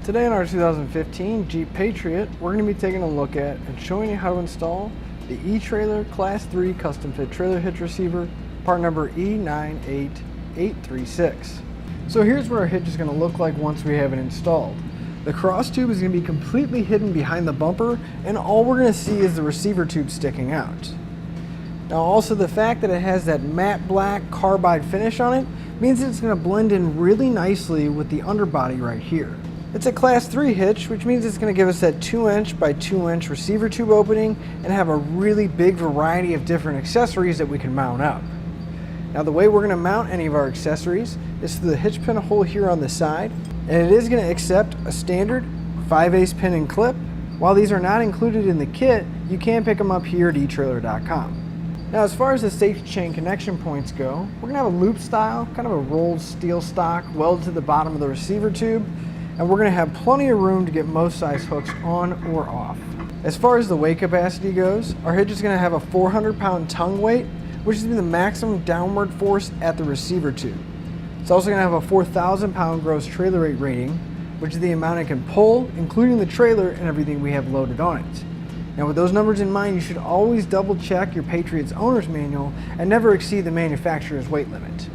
Today in our 2015 Jeep Patriot, we're going to be taking a look at and showing you how to install the etrailer Class 3 custom fit trailer hitch receiver, part number E98836. So here's what our hitch is going to look like once we have it installed. The cross tube is going to be completely hidden behind the bumper, and all we're going to see is the receiver tube sticking out. Now also the fact that it has that matte black carbide finish on it means that it's going to blend in really nicely with the underbody right here. It's a Class 3 hitch, which means it's going to give us that 2" by 2" receiver tube opening and have a really big variety of different accessories that we can mount up. Now the way we're going to mount any of our accessories is through the hitch pin hole here on the side, and it is going to accept a standard 5/8 pin and clip. While these are not included in the kit, you can pick them up here at etrailer.com. Now as far as the safety chain connection points go, we're going to have a loop style, kind of a rolled steel stock welded to the bottom of the receiver tube, and we're going to have plenty of room to get most size hooks on or off. As far as the weight capacity goes, our hitch is going to have a 400-pound tongue weight, which is going to be the maximum downward force at the receiver tube. It's also going to have a 4,000-pound gross trailer weight rating, which is the amount it can pull, including the trailer and everything we have loaded on it. Now with those numbers in mind, you should always double check your Patriot's owner's manual and never exceed the manufacturer's weight limit.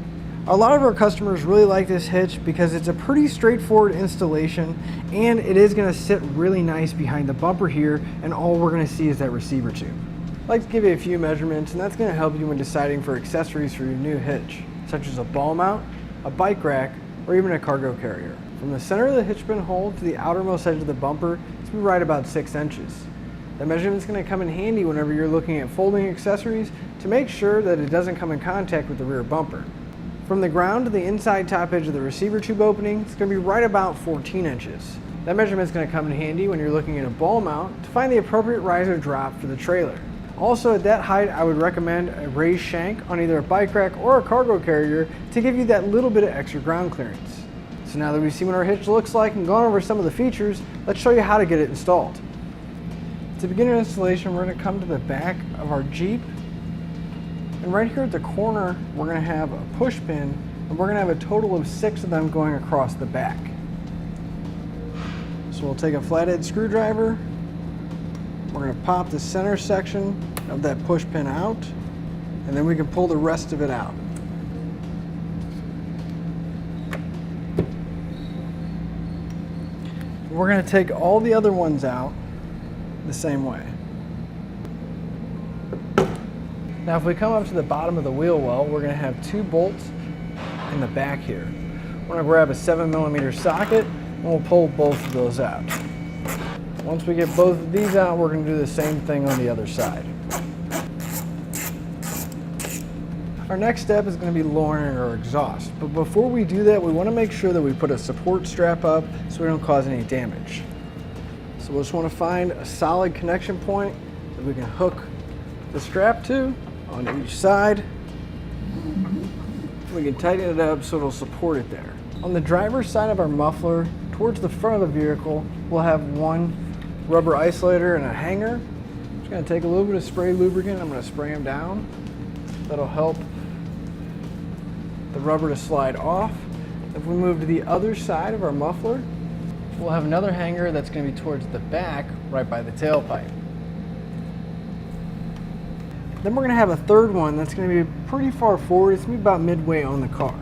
A lot of our customers really like this hitch because it's a pretty straightforward installation, and it is going to sit really nice behind the bumper here, and all we're going to see is that receiver tube. I'd like to give you a few measurements, and that's going to help you when deciding for accessories for your new hitch, such as a ball mount, a bike rack, or even a cargo carrier. From the center of the hitch pin hole to the outermost edge of the bumper, it's going to be right about 6 inches. That measurement's going to come in handy whenever you're looking at folding accessories to make sure that it doesn't come in contact with the rear bumper. From the ground to the inside top edge of the receiver tube opening, it's going to be right about 14 inches. That measurement's going to come in handy when you're looking at a ball mount to find the appropriate riser drop for the trailer. Also at that height, I would recommend a raised shank on either a bike rack or a cargo carrier to give you that little bit of extra ground clearance. So now that we've seen what our hitch looks like and gone over some of the features, let's show you how to get it installed. To begin our installation, we're going to come to the back of our Jeep. And right here at the corner, we're going to have a push pin, and we're going to have a total of 6 of them going across the back. So we'll take a flathead screwdriver, we're going to pop the center section of that push pin out, and then we can pull the rest of it out. We're going to take all the other ones out the same way. Now if we come up to the bottom of the wheel well, we're going to have 2 bolts in the back here. We're going to grab a 7mm socket and we'll pull both of those out. Once we get both of these out, we're going to do the same thing on the other side. Our next step is going to be lowering our exhaust, but before we do that, we want to make sure that we put a support strap up so we don't cause any damage. So we'll just want to find a solid connection point that we can hook the strap to on each side. We can tighten it up so it'll support it there. On the driver's side of our muffler, towards the front of the vehicle, we'll have one rubber isolator and a hanger. I'm just going to take a little bit of spray lubricant. I'm going to spray them down. That'll help the rubber to slide off. If we move to the other side of our muffler, we'll have another hanger that's going to be towards the back, right by the tailpipe. Then we're going to have a third one that's going to be pretty far forward. It's going to be about midway on the car.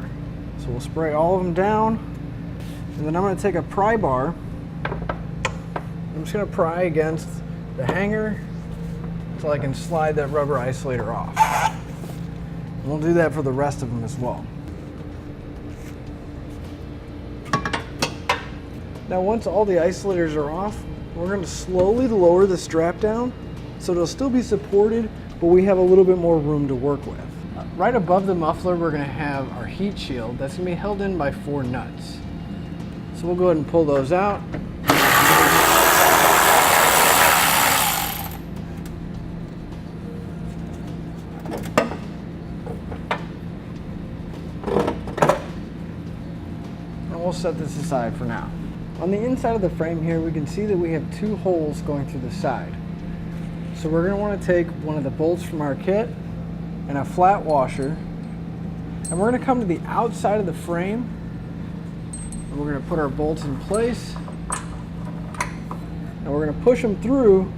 So we'll spray all of them down, and then I'm going to take a pry bar. I'm just going to pry against the hanger so I can slide that rubber isolator off. And we'll do that for the rest of them as well. Now once all the isolators are off, we're going to slowly lower the strap down so it'll still be supported, but we have a little bit more room to work with. Right above the muffler, we're going to have our heat shield that's going to be held in by 4 nuts. So we'll go ahead and pull those out. And we'll set this aside for now. On the inside of the frame here, we can see that we have 2 holes going through the side. So we're going to want to take one of the bolts from our kit and a flat washer, and we're going to come to the outside of the frame, and we're going to put our bolts in place, Now we're going to push them through,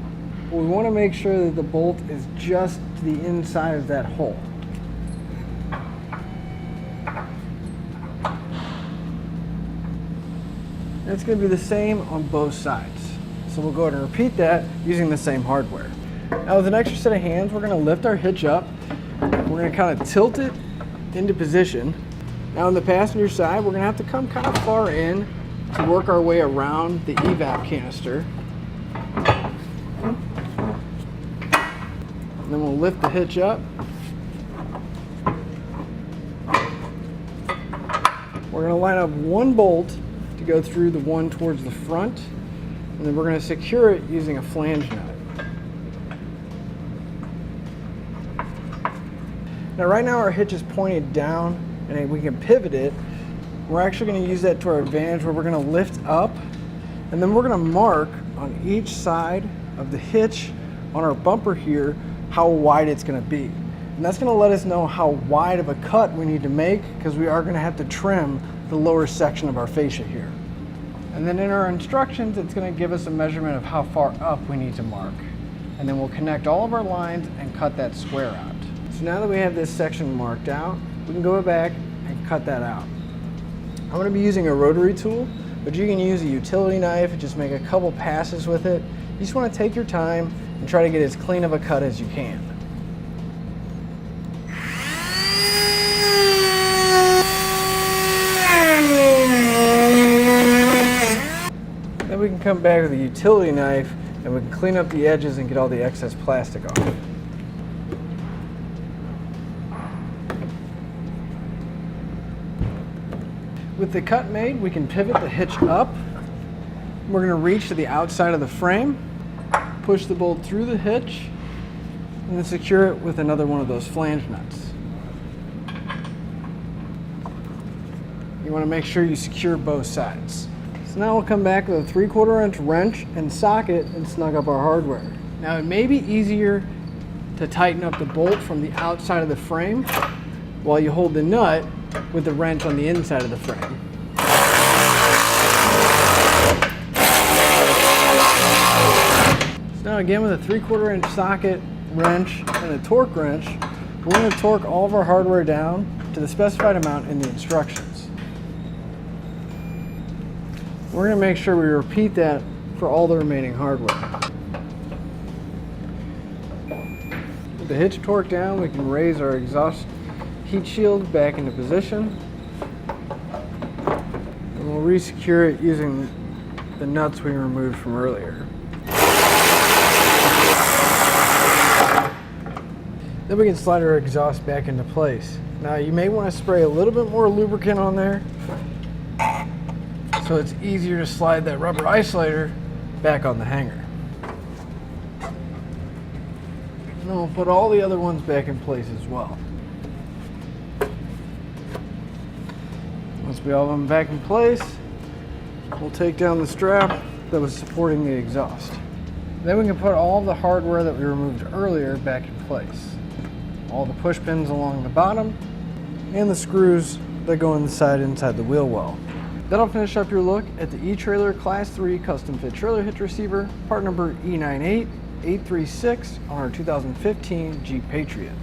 but we want to make sure that the bolt is just to the inside of that hole. And it's going to be the same on both sides. So we'll go ahead and repeat that using the same hardware. Now with an extra set of hands, we're going to lift our hitch up. We're going to kind of tilt it into position. Now on the passenger side, we're going to have to come kind of far in to work our way around the evap canister. And then we'll lift the hitch up. We're going to line up one bolt to go through the one towards the front, and then we're going to secure it using a flange nut. Now right now our hitch is pointed down and we can pivot it. We're actually going to use that to our advantage, where we're going to lift up, and then we're going to mark on each side of the hitch on our bumper here how wide it's going to be. And that's going to let us know how wide of a cut we need to make, because we are going to have to trim the lower section of our fascia here. And then in our instructions, it's going to give us a measurement of how far up we need to mark. And then we'll connect all of our lines and cut that square out. So now that we have this section marked out, we can go back and cut that out. I'm going to be using a rotary tool, but you can use a utility knife and just make a couple passes with it. You just want to take your time and try to get as clean of a cut as you can. Then we can come back with a utility knife and we can clean up the edges and get all the excess plastic off. With the cut made, we can pivot the hitch up. We're going to reach to the outside of the frame, push the bolt through the hitch, and then secure it with another one of those flange nuts. You want to make sure you secure both sides. So now we'll come back with a 3/4 inch wrench and socket and snug up our hardware. Now it may be easier to tighten up the bolt from the outside of the frame while you hold the nut with the wrench on the inside of the frame. So now again, with a 3/4 inch socket, wrench, and a torque wrench, we're going to torque all of our hardware down to the specified amount in the instructions. We're going to make sure we repeat that for all the remaining hardware. With the hitch torqued down, we can raise our exhaust heat shield back into position, and we'll re-secure it using the nuts we removed from earlier. Then we can slide our exhaust back into place. Now you may want to spray a little bit more lubricant on there so it's easier to slide that rubber isolator back on the hanger. And then we'll put all the other ones back in place as well. Once we all have them back in place, we'll take down the strap that was supporting the exhaust. Then we can put all of the hardware that we removed earlier back in place. All the push pins along the bottom and the screws that go inside the wheel well. That'll finish up your look at the eTrailer Class 3 Custom Fit Trailer Hitch Receiver, part number E98836 on our 2015 Jeep Patriot.